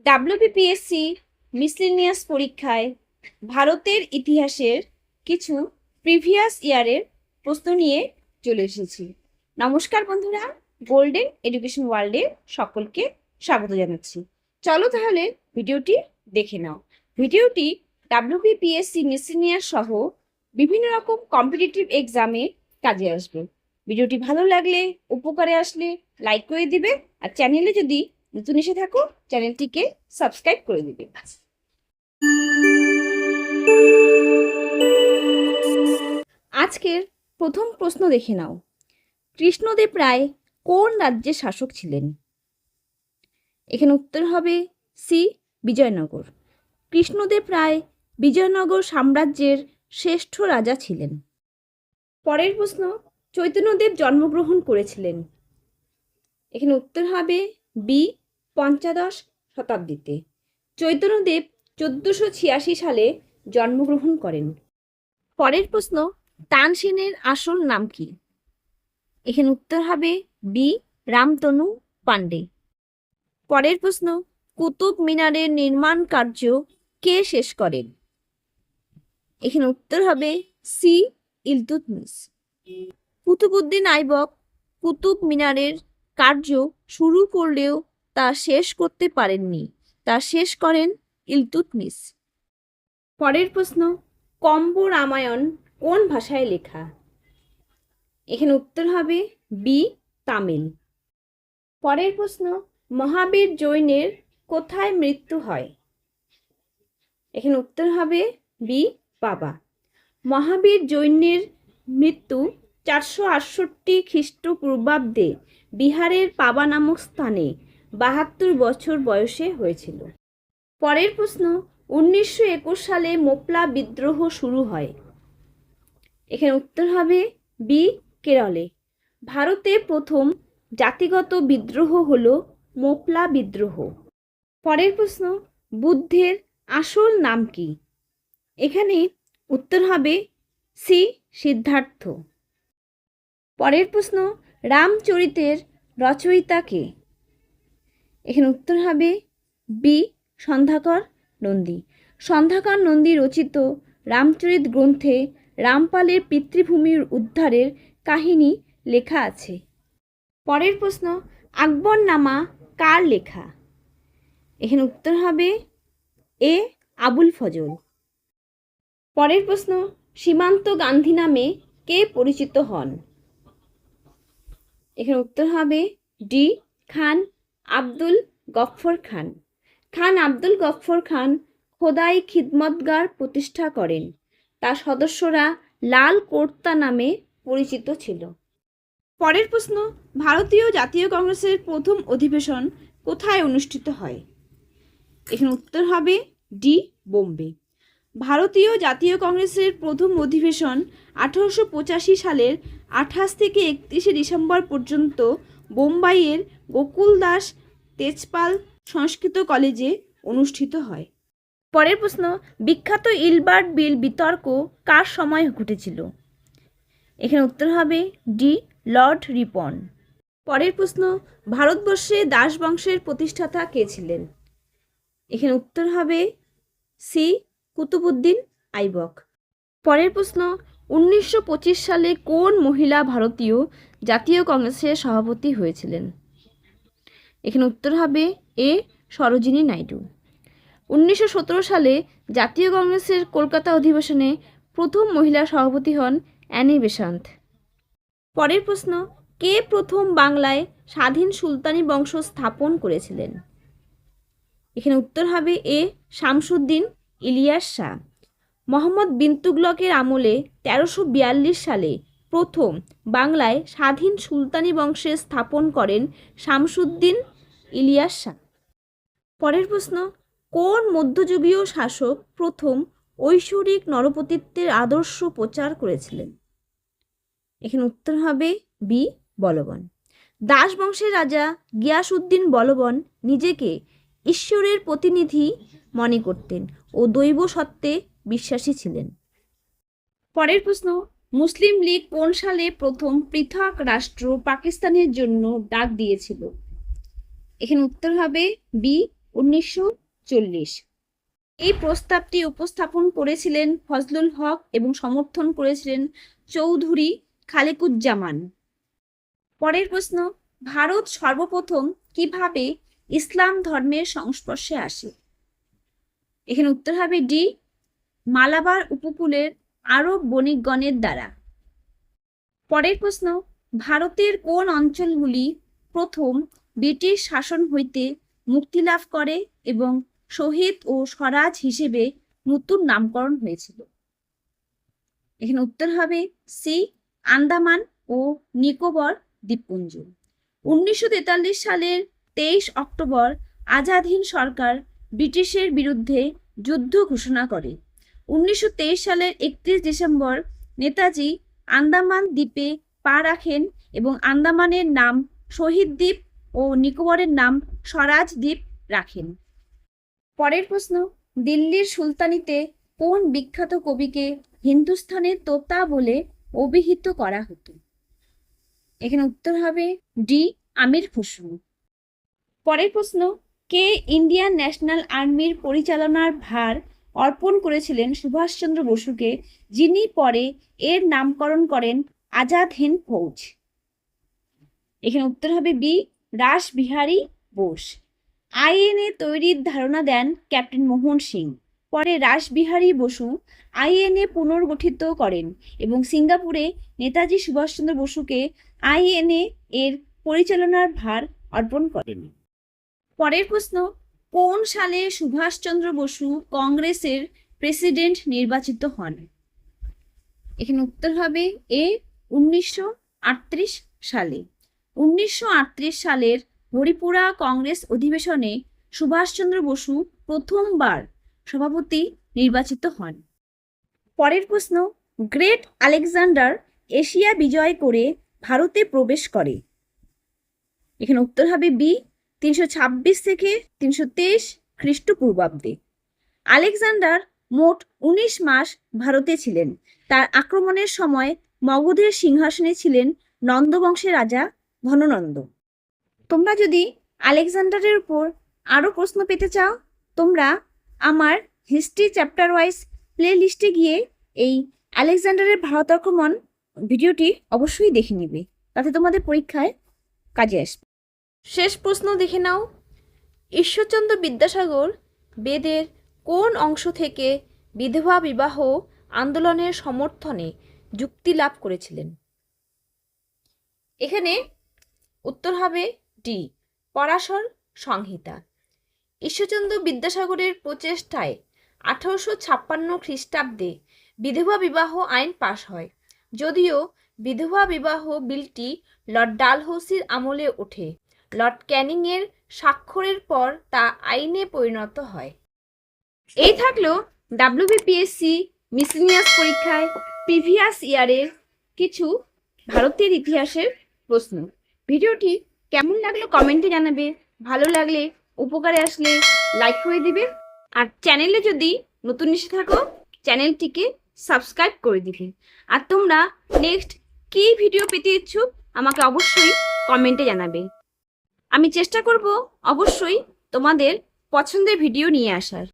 WBPSC miscellaneous পরীক্ষায় ভারতের ইতিহাসের কিছু প্রিভিয়াস ইয়ারের প্রশ্ন নিয়ে চলে এসেছি। নমস্কার বন্ধুরা, গোল্ডেন এডুকেশন ওয়ার্ল্ডে সকলকে স্বাগত জানাচ্ছি। চলো তাহলে ভিডিওটি দেখে নাও। ভিডিওটি ডাব্লিউবিপিএসসি মিসলেনিয়াস সহ বিভিন্ন রকম কম্পিটিটিভ এক্সামে কাজে আসবে। ভিডিওটি ভালো লাগলে, উপকারে আসলে লাইক করে দিবে, আর চ্যানেলে যদি নতুন এসে থাকো চ্যানেলটিকে সাবস্ক্রাইব করে দিবে। আজকের প্রথম প্রশ্ন দেখে নাও। কৃষ্ণদেব রায় কোন রাজ্যের শাসক ছিলেন? এখানে উত্তর হবে সি, বিজয়নগর। কৃষ্ণদেব রায় বিজয়নগর সাম্রাজ্যের শ্রেষ্ঠ রাজা ছিলেন। পরের প্রশ্ন, চৈতন্যদেব জন্মগ্রহণ করেছিলেন? এখানে উত্তর হবে বি, পঞ্চদশ শতাব্দীতে। চৈতন্যদেব 1486 সালে জন্মগ্রহণ করেন। পরের প্রশ্ন, তানসেনের আসল নাম কি? এখানে উত্তর হবে বি, রামতনু পান্ডে। পরের প্রশ্ন, কুতুব মিনারের নির্মাণ কার্য কে শেষ করেন? এখানে উত্তর হবে সি, ইলতুৎমিশ। কুতুবউদ্দিন আইবক কুতুব মিনারের কার্য শুরু করলেও তা শেষ করতে পারেননি, তা শেষ করেন ইলতুৎমিশ। পরের প্রশ্ন, কম্ব রামায়ণ কোন ভাষায় লেখা? এখানে উত্তর হবে বি, তামিল। পরের প্রশ্ন, মহাবীর জৈনের কোথায় মৃত্যু হয়? এখানে উত্তর হবে বি, পাবা। মহাবীর জৈনের মৃত্যু 468 খ্রিস্টপূর্বাব্দে বিহারের পাবা নামক স্থানে 72 বছর বয়সে হয়েছিল। পরের প্রশ্ন, 1921 সালে মোপলা বিদ্রোহ শুরু হয়। এখানে উত্তর হবে বি, কেরলে। ভারতে প্রথম জাতিগত বিদ্রোহ হল মোপলা বিদ্রোহ। পরের প্রশ্ন, বুদ্ধের আসল নাম কি? এখানে উত্তর হবে সি, সিদ্ধার্থ। পরের প্রশ্ন, রামচরিতের রচয়িতা কে? এখানে উত্তর হবে বি, সন্ধ্যাকর নন্দী। সন্ধ্যাকর নন্দী রচিত রামচরিত গ্রন্থে রামপালের পিতৃভূমির উদ্ধারের কাহিনী লেখা আছে। পরের প্রশ্ন, আকবরনামা কার লেখা? এখানে উত্তর হবে এ, আবুল ফজল। পরের প্রশ্ন, সীমান্ত গান্ধী নামে কে পরিচিত হন? এখানে উত্তর হবে ডি, খান আব্দুল গফফর খান। খান আব্দুল গফফর খান খোদাই খিদমতগার প্রতিষ্ঠা করেন। তার সদস্যরা লাল কোর্তা নামে পরিচিত ছিল। পরের প্রশ্ন, ভারতীয় জাতীয় কংগ্রেসের প্রথম অধিবেশন কোথায় অনুষ্ঠিত হয়? এখানে উত্তর হবে ডি, বোম্বে। ভারতীয় জাতীয় কংগ্রেসের প্রথম অধিবেশন 1885 সালের 28 থেকে 31 ডিসেম্বর পর্যন্ত বোম্বাইয়ের গোকুল দাস তেজপাল সংস্কৃত কলেজে অনুষ্ঠিত হয়। পরের প্রশ্ন, বিখ্যাত ইলবার্ট বিল বিতর্ক কার সময় ঘটেছিল? এখানে উত্তর হবে ডি, লর্ড রিপন। পরের প্রশ্ন, ভারতবর্ষে দাস বংশের প্রতিষ্ঠাতা কে ছিলেন? এখানে উত্তর হবে সি, কুতুবউদ্দিন আইবক। পরের প্রশ্ন, 1925 সালে কোন মহিলা ভারতীয় জাতীয় কংগ্রেসের সভাপতি হয়েছিলেন? এখানে উত্তর হবে এ, সরোজিনী নাইডু। 1917 সালে জাতীয় কংগ্রেসের কলকাতা অধিবেশনে প্রথম মহিলা সভাপতি হন অ্যানি বেসান্ত। পরের প্রশ্ন, কে প্রথম বাংলায় স্বাধীন সুলতানি বংশ স্থাপন করেছিলেন? এখানে উত্তর হবে এ, শামসুদ্দিন ইলিয়াস শাহ। মোহাম্মদ বিন তুগলকের আমলে 1342 সালে প্রথম বাংলায় স্বাধীন সুলতানি বংশের স্থাপন করেন শামসুদ্দিন ইলিয়াস শাহ। পরের প্রশ্ন, কোন মধ্যযুগীয় শাসক প্রথম ঐশ্বরিক নরপতিত্বের আদর্শ প্রচার করেছিলেন? এখানে উত্তর হবে বি, বলবন। দাস বংশের রাজা গিয়াসউদ্দিন বলবন নিজেকে ঈশ্বরের প্রতিনিধি মনে করতেন ও দৈব সত্ত্বে বিশ্বাসী ছিলেন। পরের প্রশ্ন, মুসলিম লীগ কোন সালে প্রথম পৃথক রাষ্ট্র পাকিস্তানের জন্য ডাক দিয়েছিল? এখানে উত্তর হবে বি, 1940। এই প্রস্তাবটি উপস্থাপন করেছিলেন ফজলুল হক এবং সমর্থন করেছিলেন চৌধুরী খালিকুজ্জামান। পরের প্রশ্ন, ভারত সর্বপ্রথম কিভাবে ইসলাম ধর্মের সংস্পর্শে আসে? এখানে উত্তর হবে ডি, মালাবার উপকূলের আরব বণিকগণের দ্বারা। পরের প্রশ্ন, ভারতের কোন অঞ্চলগুলি প্রথম ব্রিটিশ শাসন হইতে মুক্তি লাভ করে এবং শহীদ ও স্বরাজ হিসেবে নতুন নামকরণ হয়েছিল? এখানে উত্তর হবে সি, আন্দামান ও নিকোবর দ্বীপপুঞ্জ। 1943 সালের 23 অক্টোবর আজাদ হিন্দ সরকার ব্রিটিশের বিরুদ্ধে যুদ্ধ ঘোষণা করে। 1923 সালের 31 ডিসেম্বর নেতাজি আন্দামান দ্বীপে পা রাখেন এবং আন্দামানের নাম শহীদ দ্বীপ ও নিকোবরের নাম স্বরাজ দ্বীপ রাখেন। পরের প্রশ্ন, দিল্লির সুলতানিতে কোন বিখ্যাত কবিকে হিন্দুস্তানের তোতা বলে অভিহিত করা হতো? এখানে উত্তর হবে ডি, আমির খুসরো। পরের প্রশ্ন, কে ইন্ডিয়ান ন্যাশনাল আর্মির পরিচালনার ভার অর্পণ করেছিলেন সুভাষচন্দ্র বসুকে, যিনি পরে এর নামকরণ করেন আজাদ হিন্দ ফৌজ? এখানে উত্তর হবে বি, রাসবিহারী বোস। আইএনএ তৈরির ধারণা দেন ক্যাপ্টেন মোহন সিং। পরে রাসবিহারী বসু আইএনএ পুনর্গঠিত করেন এবং সিঙ্গাপুরে নেতাজি সুভাষচন্দ্র বসুকে আইএনএ এর পরিচালনার ভার অর্পণ করেন। পরের প্রশ্ন, কোন সালে সুভাষচন্দ্র বসু কংগ্রেসের প্রেসিডেন্ট নির্বাচিত হন? এখানে উত্তর হবে এ, 1938 সালে। 1938 সালের হরিপুরা কংগ্রেস অধিবেশনে সুভাষচন্দ্র বসু প্রথমবার সভাপতি নির্বাচিত হন। পরের প্রশ্ন, গ্রেট আলেকজান্ডার এশিয়া বিজয় করে ভারতে প্রবেশ করে? এখানে উত্তর হবে বি, 326 থেকে 323 খ্রিস্টপূর্বাব্দে। আলেকজান্ডার মোট 19 মাস ভারতে ছিলেন। তার আক্রমণের সময় মগধের সিংহাসনে ছিলেন নন্দবংশের রাজা ধননন্দ। তোমরা যদি আলেকজান্ডারের উপর আরও প্রশ্ন পেতে চাও, তোমরা আমার হিস্ট্রি চ্যাপ্টার ওয়াইজ প্লে লিস্টে গিয়ে এই আলেকজান্ডারের ভারত আক্রমণ ভিডিওটি অবশ্যই দেখে নিবে, তাতে তোমাদের পরীক্ষায় কাজে আসবে। শেষ প্রশ্ন দেখে নাও, ঈশ্বরচন্দ্র বিদ্যাসাগর বেদের কোন অংশ থেকে বিধবা বিবাহ আন্দোলনের সমর্থনে যুক্তি লাভ করেছিলেন? এখানে উত্তর হবে ডি, পরাশর সংহিতা। ঈশ্বরচন্দ্র বিদ্যাসাগরের প্রচেষ্টায় 1856 খ্রিস্টাব্দে বিধবা বিবাহ আইন পাশ হয়, যদিও বিধবা বিবাহ বিলটি লর্ড ডালহৌসির আমলে ওঠে। লর্ড ক্যানিংয়ের স্বাক্ষরের পর তা আইনে পরিণত হয়। এই থাকলো WBPSC মিসেলিনিয়াস পরীক্ষায় প্রিভিয়াস ইয়ারের কিছু ভারতের ইতিহাসের প্রশ্ন। ভিডিওটি কেমন লাগলো কমেন্টে জানাবে, ভালো লাগলে উপকারে আসলে লাইক করে দিবে, আর চ্যানেলে যদি নতুন এসে থাকো চ্যানেলটিকে সাবস্ক্রাইব করে দিবে। আর তোমরা নেক্সট কী ভিডিও পেতে ইচ্ছুক আমাকে অবশ্যই কমেন্টে জানাবে। আমি চেষ্টা করব অবশ্যই তোমাদের পছন্দের ভিডিও নিয়ে আসার।